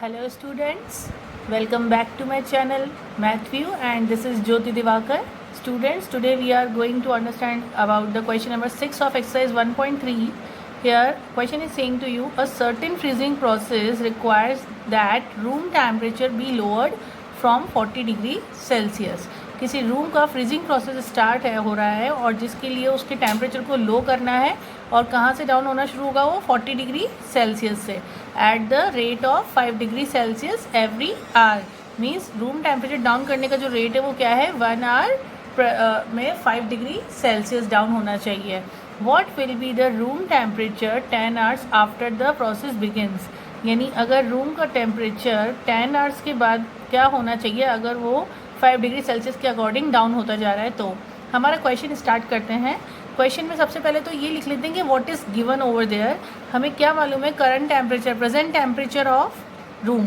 Hello students, welcome back to my channel MathView and this is Jyoti Divakar. Students, today we are going to understand about the question number 6 of exercise 1.3. Here question is saying to you, a certain freezing process requires that room temperature be lowered from 40 degree Celsius. किसी room का freezing process start हो रहा है और जिसके लिए उसके temperature को लो करना है और कहाँ से डाउन होना शुरू होगा वो 40 डिग्री सेल्सियस से at the rate of 5 degree Celsius every hour. Means room temperature down करने का जो रेट है वो क्या है, 1 आवर में 5 डिग्री सेल्सियस डाउन होना चाहिए. What will be the room temperature 10 hours after the process begins. यानी अगर रूम का टेम्परेचर 10 आवर्स के बाद क्या होना चाहिए अगर वो 5 डिग्री सेल्सियस के अकॉर्डिंग डाउन होता जा रहा है. तो हमारा क्वेश्चन स्टार्ट करते हैं. क्वेश्चन में सबसे पहले तो ये लिख लेते हैं कि what is given over there. हमें क्या मालूम है, current temperature, present temperature of room,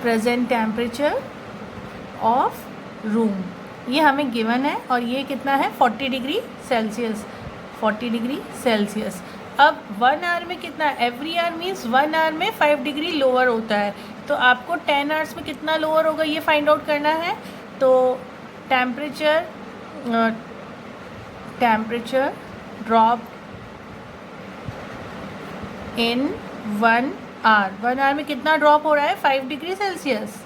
present temperature of room ये हमें गिवन है और ये कितना है 40 डिग्री सेल्सियस, 40 डिग्री सेल्सियस. अब 1 आवर में कितना, एवरी आवर मीन्स 1 आवर में 5 डिग्री लोअर होता है. तो आपको 10 आवर्स में कितना लोअर होगा ये फाइंड आउट करना है. तो temperature drop in 1 hour, 1 hour में कितना ड्रॉप हो रहा है 5 डिग्री सेल्सियस.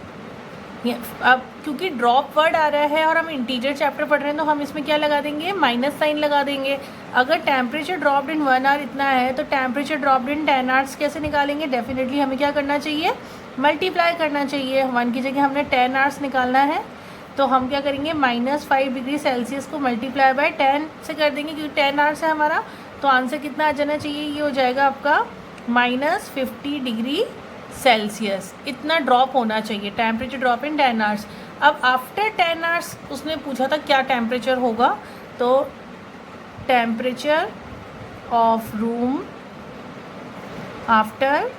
अब क्योंकि ड्रॉप वर्ड आ रहा है और हम इंटीजर चैप्टर पढ़ रहे हैं तो हम इसमें क्या लगा देंगे, माइनस साइन लगा देंगे. अगर टेम्परेचर ड्रॉप्ड इन 1 आवर इतना है तो टेम्परेचर ड्रॉप्ड इन 10 आवर्स कैसे निकालेंगे. डेफिनेटली हमें क्या करना चाहिए, मल्टीप्लाई करना चाहिए. 1 की जगह हमने 10 आवर्स निकालना है तो हम क्या करेंगे, -5 डिग्री सेल्सियस को मल्टीप्लाई बाय 10 से कर देंगे क्योंकि 10 आवर्स है हमारा. तो आंसर कितना आ जाना चाहिए, ये हो जाएगा आपका -50 डिग्री सेल्सियस. इतना ड्रॉप होना चाहिए टेम्परेचर ड्रॉप इन 10 आवर्स. अब आफ्टर 10 आवर्स उसने पूछा था क्या टेम्परेचर होगा. तो temperature of room after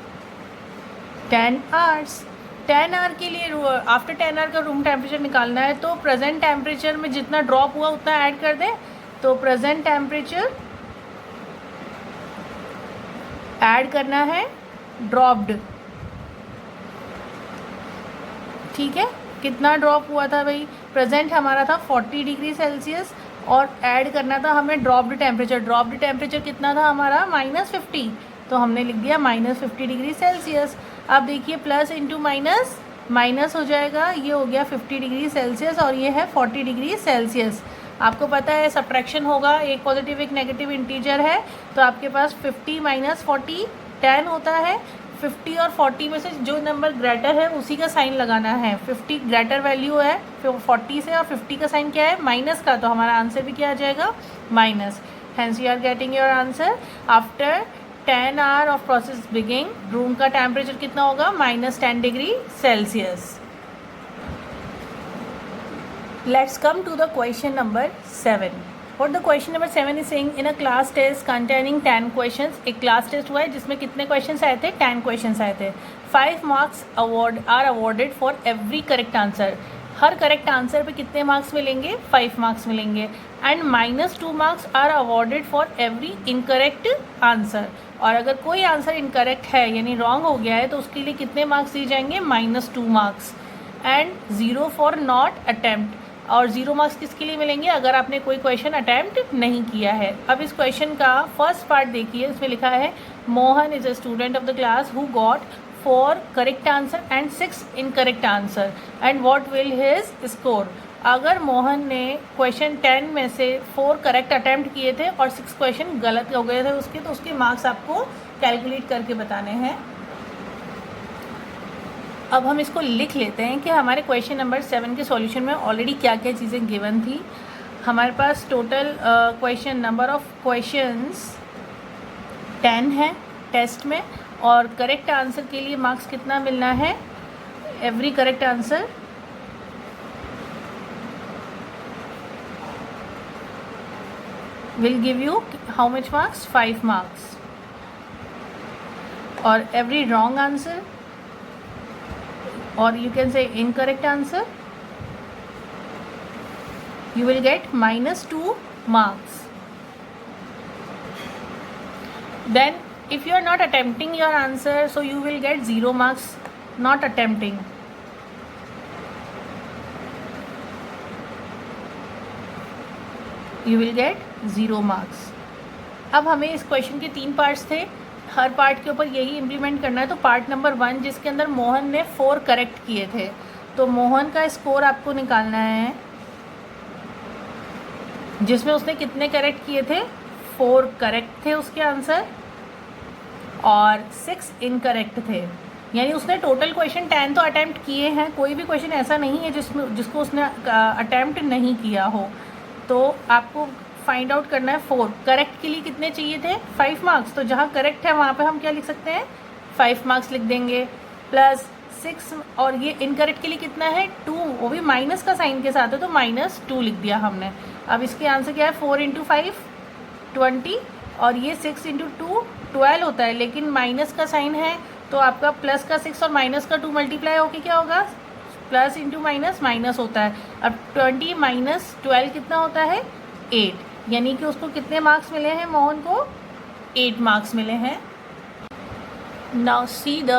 10 hours, 10 hour के लिए आफ्टर 10 आवर का रूम टेम्परेचर निकालना है तो प्रेजेंट टेम्परेचर में जितना ड्रॉप हुआ उतना ऐड कर दें. तो प्रेजेंट टेम्परेचर ऐड करना है ड्रॉप्ड. ठीक है, कितना ड्रॉप हुआ था भाई, प्रेजेंट हमारा था 40 डिग्री सेल्सियस और ऐड करना था हमें ड्रॉप्ड टेम्परेचर. ड्रॉप्ड टेम्परेचर कितना था हमारा -50, तो हमने लिख दिया -50 डिग्री सेल्सियस. अब देखिए प्लस इंटू माइनस माइनस हो जाएगा, ये हो गया 50 डिग्री सेल्सियस और ये है 40 डिग्री सेल्सियस. आपको पता है सब्ट्रैक्शन होगा, एक पॉजिटिव एक नेगेटिव इंटीजर है तो आपके पास 50 - 40 10 होता है. 50 और 40 में से जो नंबर ग्रेटर है उसी का साइन लगाना है. 50 ग्रेटर वैल्यू है 40 से और 50 का साइन क्या है, माइनस का. तो हमारा आंसर भी क्या आ जाएगा, minus. Hence you are getting your answer. After 10 hour of process beginning room का टेम्परेचर कितना होगा, -10 degree Celsius. Let's come to the question number 7. What the question number 7 is saying, in a class test containing 10 questions, एक class test हुआ है जिसमें कितने questions आए थे, 10 क्वेश्चंस आए थे. 5 marks are awarded for every correct answer. हर करेक्ट आंसर पे कितने मार्क्स मिलेंगे, 5 मार्क्स मिलेंगे. And -2 marks are awarded for every incorrect answer. और अगर कोई आंसर इनकरेक्ट है यानी रॉन्ग हो गया है तो उसके लिए कितने मार्क्स दिए जाएंगे, -2 marks. And 0 for not attempt. और 0 मार्क्स किसके लिए मिलेंगे, अगर आपने कोई क्वेश्चन अटैम्प्ट नहीं किया है. अब इस क्वेश्चन का फर्स्ट पार्ट देखिए, इसमें लिखा है Mohan is a student of the class who got 4 correct answer and 6 incorrect answer and what will his score. अगर मोहन ने क्वेश्चन 10 में से 4 करेक्ट अटैम्प्ट किए थे और 6 क्वेश्चन गलत हो गए थे उसके, तो उसके मार्क्स आपको कैलकुलेट करके बताने हैं. अब हम इसको लिख लेते हैं कि हमारे क्वेश्चन नंबर 7 के सॉल्यूशन में ऑलरेडी क्या क्या चीज़ें गिवन थी. हमारे पास total question number of questions 10 है टेस्ट में और करेक्ट आंसर के लिए मार्क्स कितना मिलना है, every correct answer will give you how much marks, 5 marks. और every wrong answer or you can say incorrect answer you will get -2 marks. Then if you are not attempting your answer, so you will get 0 marks. Not attempting, you will get 0 marks. अब हमें इस question के 3 parts थे, हर part के ऊपर यही implement करना है. तो पार्ट नंबर 1 जिसके अंदर मोहन ने 4 करेक्ट किए थे, तो मोहन का स्कोर आपको निकालना है, जिसमें उसने कितने करेक्ट किए थे, 4 करेक्ट थे उसके आंसर और 6 इनकरेक्ट थे. यानी उसने टोटल क्वेश्चन 10 तो अटैम्प्ट किए हैं, कोई भी क्वेश्चन ऐसा नहीं है जिसको उसने अटैम्प्ट नहीं किया हो. तो आपको फाइंड आउट करना है 4 करेक्ट के लिए कितने चाहिए थे, 5 मार्क्स. तो जहाँ करेक्ट है वहाँ पे हम क्या लिख सकते हैं, 5 मार्क्स लिख देंगे, प्लस 6. और ये इनकरेक्ट के लिए कितना है, 2, वो भी माइनस का साइन के साथ है, तो -2 लिख दिया हमने. अब इसके आंसर क्या है, 4 × 5 20, और ये 6 × 2 12 होता है, लेकिन माइनस का साइन है तो आपका प्लस का 6 और माइनस का 2 मल्टीप्लाई होके क्या होगा, प्लस इंटू माइनस माइनस होता है. अब 20 - 12 कितना होता है, 8. यानी कि उसको कितने मार्क्स मिले हैं, मोहन को 8 मार्क्स मिले हैं. Now see the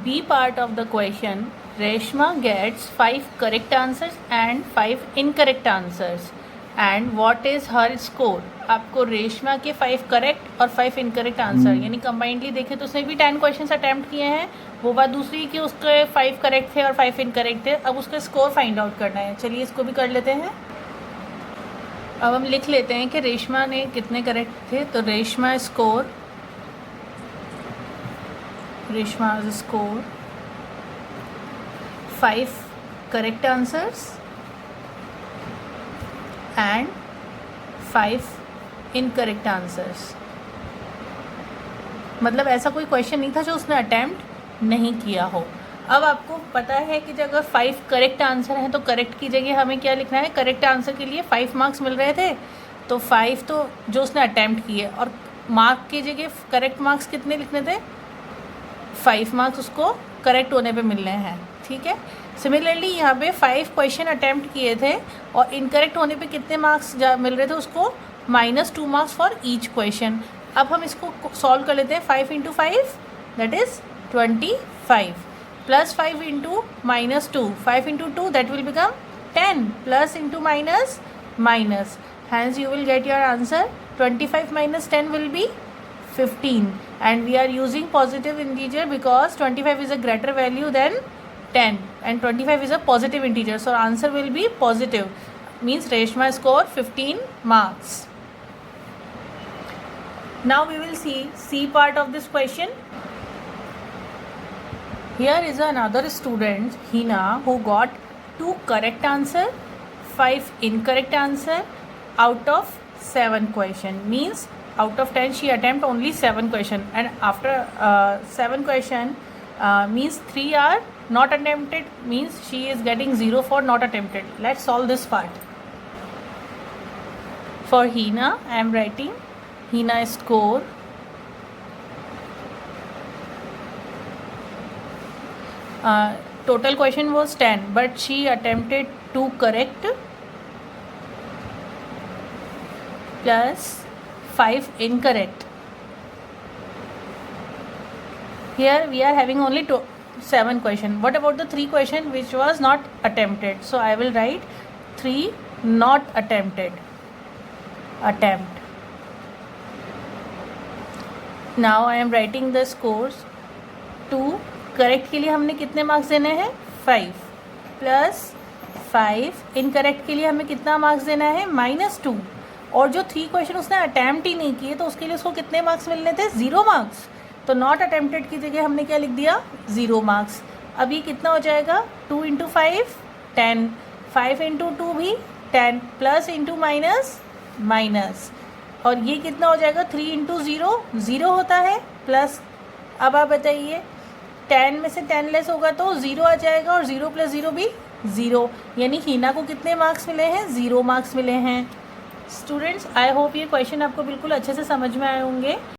B part of the question. Reshma gets 5 correct answers and 5 incorrect answers, and what is her score. आपको रेशमा के 5 करेक्ट और 5 इनकरेक्ट आंसर, यानी कंबाइंडली देखें तो उसने भी 10 क्वेश्चन अटैम्प्ट किए हैं. वो बात दूसरी कि उसके 5 करेक्ट थे और 5 इनकरेक्ट थे. अब उसका स्कोर फाइंड आउट करना है. चलिए इसको भी कर लेते हैं. अब हम लिख लेते हैं कि रेशमा ने कितने करेक्ट थे. तो Reshma score 5 correct answers and 5 incorrect answers. मतलब ऐसा कोई क्वेश्चन नहीं था जो उसने अटैम्प्ट नहीं किया हो. अब आपको पता है कि अगर 5 करेक्ट आंसर हैं तो करेक्ट की जगह हमें क्या लिखना है, करेक्ट आंसर के लिए 5 मार्क्स मिल रहे थे, तो 5 तो जो उसने अटैम्प्ट किए, और मार्क की जगह करेक्ट मार्क्स कितने लिखने थे, 5 मार्क्स उसको करेक्ट होने पे मिल रहे हैं. ठीक है. सिमिलरली यहाँ पे 5 क्वेश्चन अटैम्प्ट किए थे और इनकरेक्ट होने पे कितने मार्क्स मिल रहे थे उसको, -2 मार्क्स फॉर ईच क्वेश्चन. अब हम इसको सॉल्व कर लेते हैं. 5 × 5 that is 25, plus 5 × -2, 5 × 2 that will become 10, plus into minus minus, hence you will get your answer. 25 - 10 will be 15, and we are using positive integer because 25 is a greater value than 10 and 25 is a positive integer, so answer will be positive, means Reshma score 15 marks. Now we will see C part of this question. Here is another student, Hina, who got 2 correct answer, 5 incorrect answer out of 7 question. Means out of 10 she attempt only 7 question, and after 7 question means 3 are not attempted, means she is getting 0 for not attempted. Let's solve this part. For Hina, I am writing Hina score total question was 10, but she attempted 2 correct plus 5 incorrect. Here we are having only 7 question. What about the 3 question which was not attempted? So I will write 3 not attempted. Attempt. Now I am writing the scores. 2 correct के लिए हमने कितने marks देने हैं, 5, plus 5 incorrect के लिए हमें कितना मार्क्स देना है, -2. और जो 3 क्वेश्चन उसने अटैम्प्ट ही नहीं किए तो उसके लिए उसको कितने मार्क्स मिलने थे, 0 मार्क्स. तो नॉट अटैम्प्टेड की जगह हमने क्या लिख दिया, 0 मार्क्स. अब ये कितना हो जाएगा, 2 × 5 10, 5 × 2 भी 10, प्लस इंटू माइनस माइनस, और ये कितना हो जाएगा, 3 × 0 0 होता है, प्लस. अब आप बताइए 10 में से 10 लेस होगा तो 0 आ जाएगा, और 0 + 0 भी 0. यानी हीना को कितने मार्क्स मिले हैं, 0 मार्क्स मिले हैं. स्टूडेंट्स, आई होप ये क्वेश्चन आपको बिल्कुल अच्छे से समझ में आए होंगे.